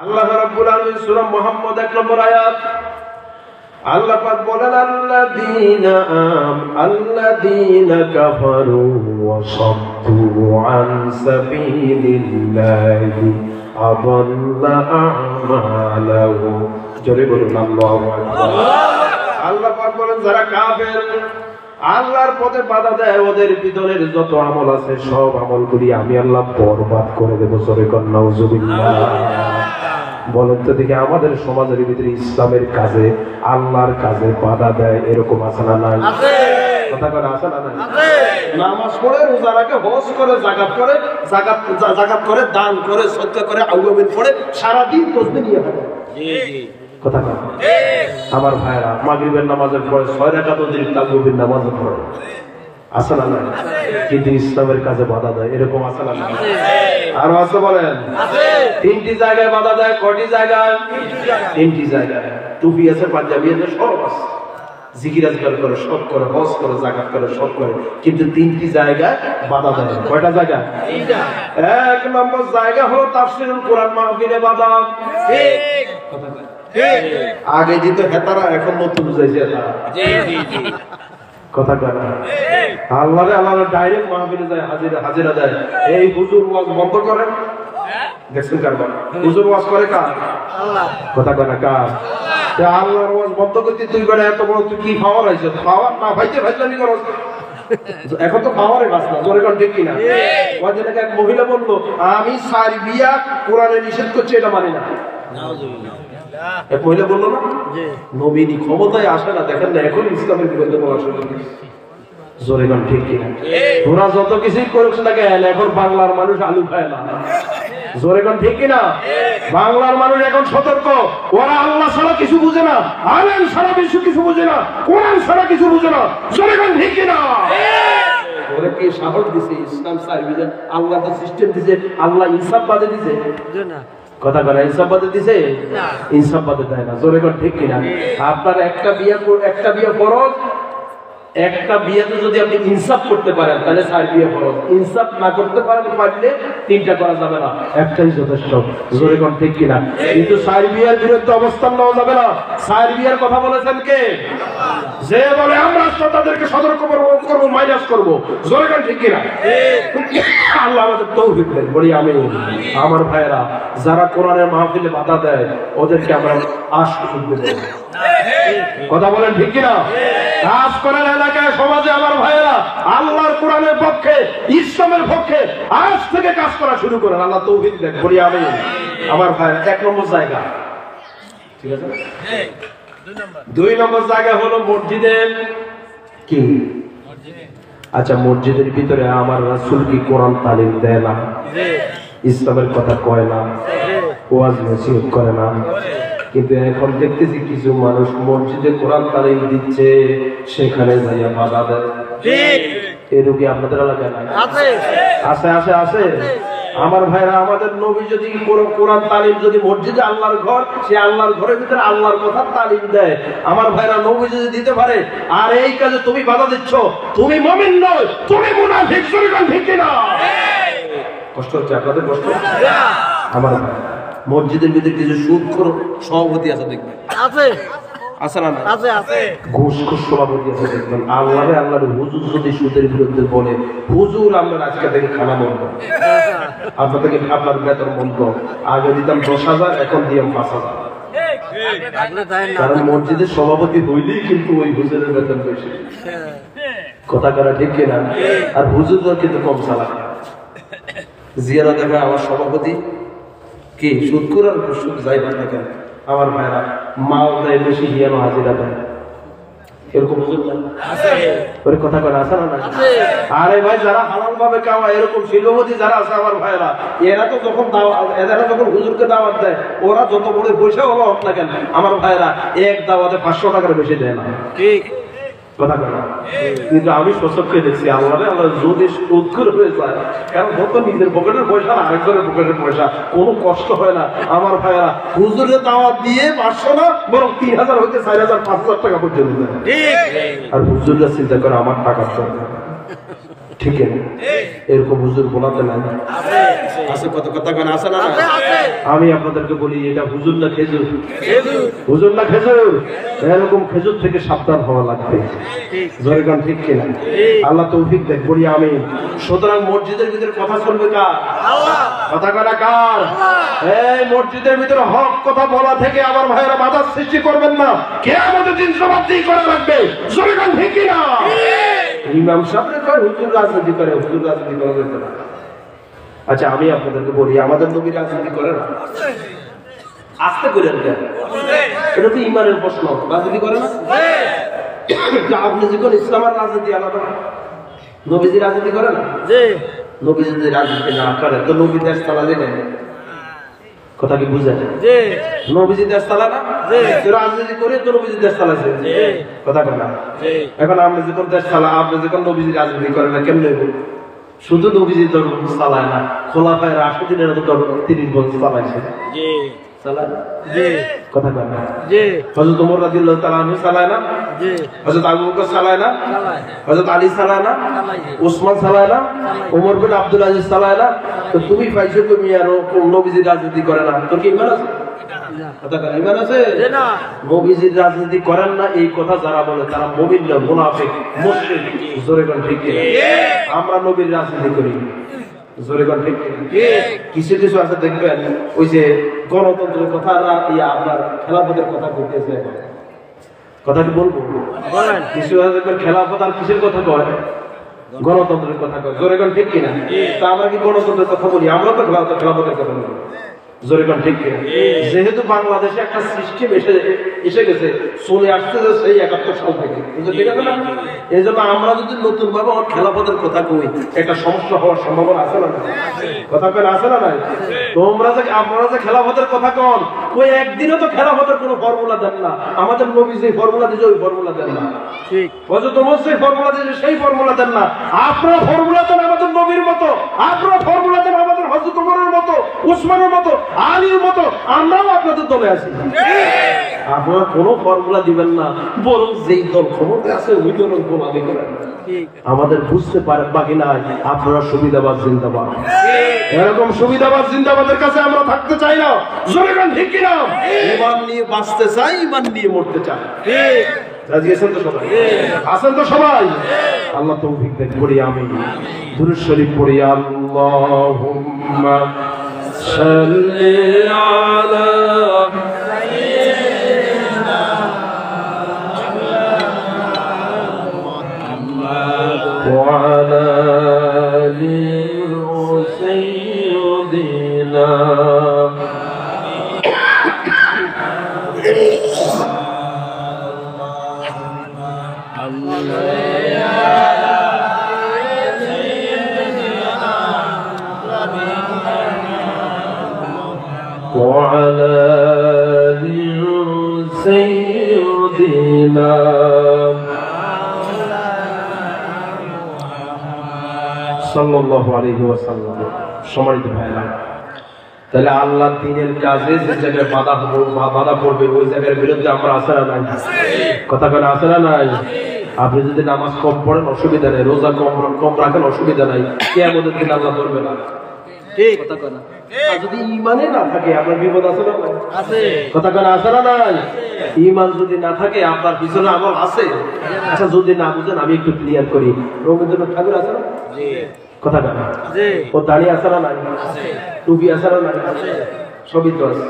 আল্লাহ রাব্বুল আলামিন সূরা মুহাম্মদ 1 নম্বর আয়াত আল্লাহ পাক বলেন আল্লাযীনা কাফারু ওয়া সাদ্দু আন সাবিলিল্লাহি আদাল্লা আ'মালাহু। জোরে বলুন আল্লাহু আকবার। আল্লাহ পাক বলেন যারা কাফের আল্লাহর পথে বাধা দেয় ওদের ভিতরের যত আমল আছে সব আমলগুলি আমি আল্লাহ বরবাদ করে দেব। জোরে কর নাউজুবিল্লাহ। বলেন তো দেখি আমাদের সমাজের ভিতরে ইসলামের কাজে আল্লাহর কাজে বাধা দেয় এরকম আছে না নাই? কথা করে আছে না নাই? নামাজ পড়ে রোজা রাখে হজ করে যাকাত করে দান করে সদকা করে আউয়াবিন পড়ে সারাদিন তসবিহ নিয়ে থাকে। কথা না আমার ভাইরা মাগরিবের নামাজের পরে 6 রাকাত অতিরিক্ত তাকবীরের নামাজ পড়ে আছে না নাই? কিন্তু ইসলামের কাজে বাধা দেয় এরকম আছে না নাই? আর আছে বলেন আছে। 3টি জায়গায় বাধা দেয়। কয়টি জায়গায়? 3টি জায়গায়। টুপি আছে, পাঞ্জাবি আছে, সব আছে, জিকির আজকার করে সব করে, হজ করে, যাকাত করে সব করে, কিন্তু 3টি জায়গায় বাধা দেয়। কয়টা জায়গা? 3টা। 1 নম্বর জায়গা হলো তাফসীরুল কোরআন মাহফিলে বাধা। ঠিক কথা বলেন। আগে দিত হেতারা, এখন নতুন বুঝাইছে হেতারা। জি জি জি কথা কয় না। আল্লাহ ডাইরেক্ট মাহফিলে যায়, হাজিরা দেয়। এই হুজুর ওয়াজ বন্ধ করেন। দেখছেন কারবার হুজুর ওয়াজ করে কার? আল্লাহ। কথা কয় না কার? আল্লাহর ওয়াজ বন্ধ করতে তুই করে এত বড় তুই কি পাওয়ার হইছে? পাওয়ার না ভাইতে ভাইলামি করছ। এখন তো পাওয়ারে বাস না। জোরে কোন ঠিক কিনা? ওই যে এক মহিলা বলল আমি সারবিয়া কোরআনে নিষেধ করছে এটা মানি না। নাউজুবিল্লাহ। এক মহিলা বললো না নবীনী ক্ষমতায় আসে না, দেখেন না এখন ইসলামের বিরুদ্ধে বলা শুরু করেছে। জোরে কোন ঠিক কিনা? তোরা যত কিছুই করছ না কেন এখন বাংলার মানুষ আলু খায় না। জোরে কোন ঠিক কিনা? বাংলার মানুষ এখন সতর্ক। ওরা আল্লাহ ছাড়া কিছু বুঝে না, আলেম ছাড়া কিছু বুঝে না, কোরআন ছাড়া কিছু বুঝে না। জোরে কোন ঠিক কিনা? ওরা কি সাহস দিছে ইসলাম সার্ভিস? আল্লাহ তো সিস্টেম দিছে, আল্লাহ ইনসাফ বাদে দিছে না। কথা বলে ইনসাফ বাদে দিছে? ইনসাফ বাদে দেয় না। জোরে কোন ঠিক কিনা? আপনার একটা বিয়ে ফরজ, একটা বিয়েতে যদি আপনি ইনসাফ করতে পারেন তাহলে 4 বিয়ে ফরজ। ইনসাফ না করতে পারলে 3টা করা যাবে না, একটাই যথেষ্ট। জোরে কোন ঠিক কিনা? কিন্তু 4 বিয়ের বিরুদ্ধে অবস্থান নেওয়া যাবে না। 4 বিয়ের কথা বলেছেন কে? যে বলে আমরা তাদেরকে সতর্ক করব, মাইনাস করব। জোরে কোন ঠিক কিনা? আল্লাহ আমাদের তৌফিক দেন। বলি আমিন। আমার ভাইরা যারা কোরআনের মাহফিলে বাধা দেয় ওদেরকে আমরা আশীর্বাদ দেব। কথা বলেন ঠিক কিনা? কাজ করেন এলাকায় সমাজে আমার ভাইয়েরা আল্লাহর কোরআনের পক্ষে, ইসলামের পক্ষে আজ থেকে কাজ করা শুরু করেন। আল্লাহ তৌফিক দেন। বলি আমিন। আমার ভাইয়েরা 1 নম্বর জায়গা, ঠিক আছে? 2 নম্বর জায়গা হলো মসজিদের কি? আচ্ছা মসজিদের ভিতরে আমার রাসূল কি কোরআন তালিম দেয় না? ইসলামের কথা কয় না, ওয়াজ নসিহত করে না। কিন্তু এখন দেখতেছি কিছু মানুষ মসজিদে কোরআন তালিম দিচ্ছে, সেখানে যাইয়া বাধা দেয়। ঠিক এরকম কি আপনাদের এলাকায় নাই? আছে আছে আছে আছে। আমার ভাইরা আমাদের নবী যদি কোরআন তালিম যদি মসজিদে আল্লাহর ঘর, সে আল্লাহর ঘরের ভিতরে আল্লাহর কথা তালিম দেয়, আমার ভাইরা নবী যদি দিতে পারে, আর এই কাজে তুমি বাধা দিচ্ছ, তুমি মুমিন নয়, তুমি মুনাফিক। জোরে কোন ঠিক কিনা? কষ্ট হচ্ছে আপনাদের? কষ্ট হচ্ছে? আমার মসজিদের ভিতরে কিছু সুদখোর সভাপতি আছে দেখবেন, আছে আছে না? আছে আছে। ঘুষ সভাপতি আছে দেখবেন। আল্লাহর হুজুর যদি সুদের বিরুদ্ধে বলে, হুজুর আমরা আজকে থেকে খানা বন্ধ, আপনাদেরকে আপনার বেতন বন্ধ, আগে দিতাম 10,000 এখন দিলাম 5,000। কারণ মসজিদের সভাপতি হইলেই কিন্তু ওই হুজুরের বেতন বেশি। কথা করা ঠিক কিনা? আর হুজুররা কিন্তু কম চালাক। জিয়ারা দেখা আমার সভাপতি কি সুদ করে সুদ যাইবার না কেন? আমার ভাইরা মাও দেয় বেশি, হিয়ানো হাজিরা দেয়, এরকম হুজুর না আছে? ওর কথা কয় আছে না? আরে ভাই যারা হালাল ভাবে কামায় এরকম শিল্পপতি যারা আছে আমার ভাইরা, এরা তো যখন হুজুরকে দাওয়াত দেয়, ওরা যত বড় পয়সা হলো হোক না কেন আমার ভাইরা এক দাওয়াতে 500 টাকার বেশি দেয় না। ঠিক কথা কয় না? কিন্তু আমি সচক্ষে দেখছি আল্লাহ যদি উৎকর হয়ে যায়, কারণ যত নিজের পকেটের পয়সা আরেকজনের পকেটের পয়সা, কোনো কষ্ট হয় না আমার ভাইরা। হুজুরের দাওয়াত দিয়ে 500 না বরং 3,000 হইতে 4,000 5,000 টাকা পর্যন্ত দেয়। আর হুজুররা চিন্তা করে আমার টাকার দরকার। ঠিক না? এরকম হুজুর বলাতে নাই আছে, কত কথা কেন আছে না? আমি আপনাদেরকে বলি, এটা হুজুর না খেজুর? হুজুর না খেজুর? এরকম খেজুর থেকে সাবধান হওয়া লাগবে। জোরে গান ঠিক কিনা? আল্লাহ তৌফিক দেখ, বলি আমি। সুতরাং মসজিদের ভিতরে কথা চলবে কার? কথা কনা কার? এই মসজিদের ভিতরে হক কথা বলা থেকে আমার ভাইয়েরা বাধার সৃষ্টি করবেন না। কে আমাদের দিন জবাবদিহি করা লাগবে? জোরে গান ঠিক কিনা? ইমাম সাহেব কয় হুজুর রাজনীতি করে, হুজুর রাজনীতি করা যেত না। আচ্ছা আমি আপনাদেরকে বলি, আমাদের নবী রাজনীতি করে না? আস্তে করে এটা তো ইমানের প্রশ্ন। রাজনীতি করে না? আপনি যখন ইসলাম আর রাজনীতি আলাদা, নবীজি রাজনীতি করে না? নবীজি যদি রাজনীতি না করে তো নবী দেশ চালালে নেই। কথা কি বুঝেন? নবীজি দেশ চালা না, রাজনীতি করে তো নবীজি দেশ চালাছে। কথা বল না। এখন আপনি যখন দেশ চালা, আপনি যখন নবীজি রাজনীতি করে না, কেমনে? শুধু নবীজি তো চালায় না, খোলাফায়ে রাশিদিনের তো 30 বছর চালাইছে। চালায় না? কথা বল না। হযরত ওমর রাদিয়াল্লাহু তাআলা আনহু চালায় না? হযরত আবু বকর চালায় না? হযরত আলী চালায় না? ওসমান চালায় না? ওমর বিন আব্দুল আজিজ চালায় না? তো তুমি পাইছো তুমি আর নবীজি রাজনীতি করে না, তোর কি ঈমান আছে? কথা বল, ঈমান আছে? না। নবীজি রাজনীতি করেন না এই কথা যারা বলে তারা মুমিন না, মুনাফিক, মুশরিক। জোরে বল ঠিক কি? আমরা নবীর রাজনীতি করি। জোরে বল ঠিক কি? কিছু কিছু আছে দেখবেন, ওই যে গণতন্ত্রের কথা আপনার খেলাফতের কথা বলতেছে। কথা কি বলবো? কিছু আছে দেখবেন খেলাফত আর কিসের কথা কয়? গণতন্ত্রের কথা কয়। জোরে বল ঠিক কিনা? তা আমরা কি গণতন্ত্রের কথা বলি? আমরা তো খেলাফতের কথা বলি। জোরে বল ঠিক কিনা? যেহেতু বাংলাদেশে একটা সিস্টেম এসে গেছে, চলে আসছে সেই 71 সাল থেকে, ঠিক আছে না? এই জন্য আমরা যদি নতুন ভাবে খেলাফতের কথা কই, একটা সমস্যা হওয়ার সম্ভাবনা আছে না? কথা কেন আছে না? নাই। তোমরা যে আপনারা যে খেলাফতের কথা কন, ওই একদিনও তো খেলাফতের কোনো ফর্মুলা দেন না। আমাদের নবী যে ফর্মুলা দিয়েছে ওই ফর্মুলা দেন না। ঠিক। হযরত ওমর যে ফর্মুলা দিয়েছে সেই ফর্মুলা দেন না। আপনারা ফর্মুলা দেন আমাদের নবীর মতো, আপনারা ফর্মুলা দেন আমাদের হযরত ওমরের মতো, ওসমানের মতো, আলীর মতো। আমরাও আপনাদের দলে আছি। আপনারা কোনো ফর্মুলা দিবেন না, বরং যেই দল ক্ষমতা আছে ওই দলের গোলামি করেন। আমাদের বুঝতে পারেন বাকি নাই, আপনারা সুবিধাবাদ জিন্দাবাদ। এরকম সুবিধাবাদ জিন্দাবাদের কাছে আমরা থাকতে চাই না। জোরে গান ঠিক কিনা? ঈমান নিয়ে বাঁচতে চাই, ঈমান নিয়ে মরতে চাই। ঠিক। রাজি আছেন তো সবাই? আছেন তো সবাই? আল্লাহ তৌফিক দেন, পড়ি আমি দুরূদ শরীফ পড়ি। আল্লাহুম্মা সাল্লি আলা সাইয়্যিদিনা মুহাম্মাদ ওয়া আলা আলি সাইয়্যিদিনা وعلى آل سيدنا সাল্লাল্লাহু আলাইহি ওয়াসাল্লাম। সম্মানিত ভাইরা, তাহলে আল্লাহ দ্বীনের কাজে যে জায়গায় বাধা পড়বে ওই জায়গার বিরুদ্ধে আমরা আছে না নাই? কথা বলে আছে না নাই? আপনি যদি নামাজ কম পড়েন অসুবিধা নেই, রোজা কম রাখেন অসুবিধা নাই, কিয়ামতের দিন আল্লাহ ধরবে না। ঠিক কথা কয় না? আর যদি ঈমানে না থাকে আপনার বিপদ আছে না? আছে। কথা কয় না? আছে না নাই? ঈমান যদি না থাকে আপনার পিছনে আমল আছে। আচ্ছা যদি না বুঝেন আমি একটু ক্লিয়ার করি। রবীন্দ্রনাথ ঠাকুর আছে না? জি। কথা কয় না? জি। ও দাড়ি আছে না নাই? আছে। টুপি আছে না নাই? আছে। সবই তো আছে।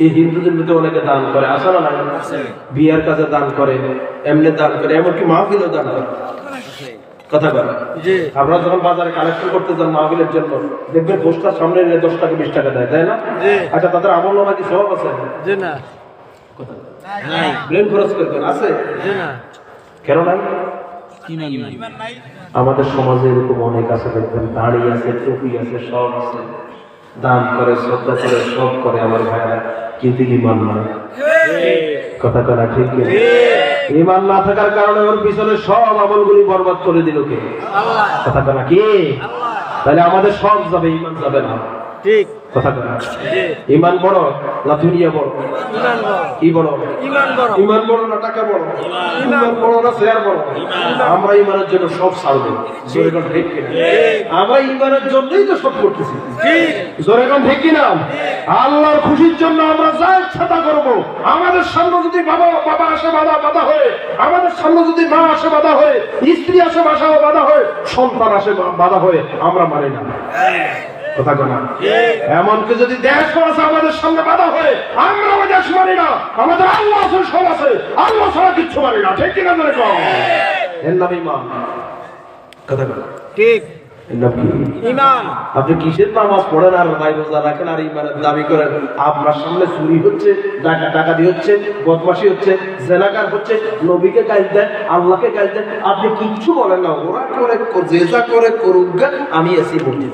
এই হিন্দুদের ভিতরে অনেকে দান করে, আছে না নাই? আছে। বিয়ার কাজে দান করে, এমনি দান করে, এমনকি মাহফিলেও দান করে। কথা বলে। আপনারা যখন বাজারে কালেকশন করতে যান মাহফিলের জন্য, দেখবেন পোস্টার সামনে 10 টাকা 20 টাকা দেয়, তাই না? আচ্ছা তাদের আমল নামা কি সওয়াব আছে? জি না। নাই। ব্রেন খরচ করবেন, আছে? জি না। কেন নাই? ঈমান নাই। আমাদের সমাজে এরকম অনেক আছে, দেখবেন দাড়ি আছে, টুপি আছে, সব আছে, দান করে, শ্রদ্ধা করে, সব করে আমার ভাইরা, কিন্তু ঈমান নাই। কথা কয় না? ঠিক কি? ঈমান না থাকার কারণে ওর পিছনে সব আমলগুলি বরবাদ করে দিল কে? আল্লাহ। কথা কয় না? কি? আল্লাহ। তাহলে আমাদের সব যাবে, ঈমান যাবে না। ঠিক কথা বলা ঈমান বড় না দুনিয়া বড়? ঈমান বড়। কি বড়? ঈমান বড়। ঈমান বড় না টাকা বড়? ঈমান বড় না শেয়ার বড়? আমরা ঈমানের জন্য সব ছাড়ব। জোরে কোন ঠিক কিনা? আমরা ঈমানের জন্যই তো সব করতেছি। ঠিক জোরে কোন ঠিক কিনা? আল্লাহর খুশির জন্য আমরা যা ইচ্ছা তা করব। আমাদের সামনে যদি বাবা আসে বাধা হয়ে, আমাদের সামনে যদি মা আসে বাধা হয়ে, স্ত্রী আসে বাধা হয়ে, সন্তান আসে বাধা হয়ে, আমরা মানি না। কথা বলা এমনকি যদি দেশ আছে আমাদের সামনে বাধা হয়ে, আমরা ওই দেশ মানি না। আমাদের আল্লাহ আছে, সব আছে, আল্লাহ ছাড়া কিচ্ছু মানি না। ঠিক কিনা? ধরে কম এর নাম ঈমান। কথা বলা ঠিক ঈমান। আপনি কিসের নামাজ পড়েন আর ভাই রোজা রাখেন আর ঈমানের দাবি করেন? আপনার সামনে চুরি হচ্ছে, ডাকাতি হচ্ছে, বদমাশি হচ্ছে, জেনাকার হচ্ছে, নবীকে গাল দেন, আল্লাহকে গাল দেন, আপনি কিচ্ছু বলেন না। ওরা করে যে যা করে করুক, আমি এসে বলতে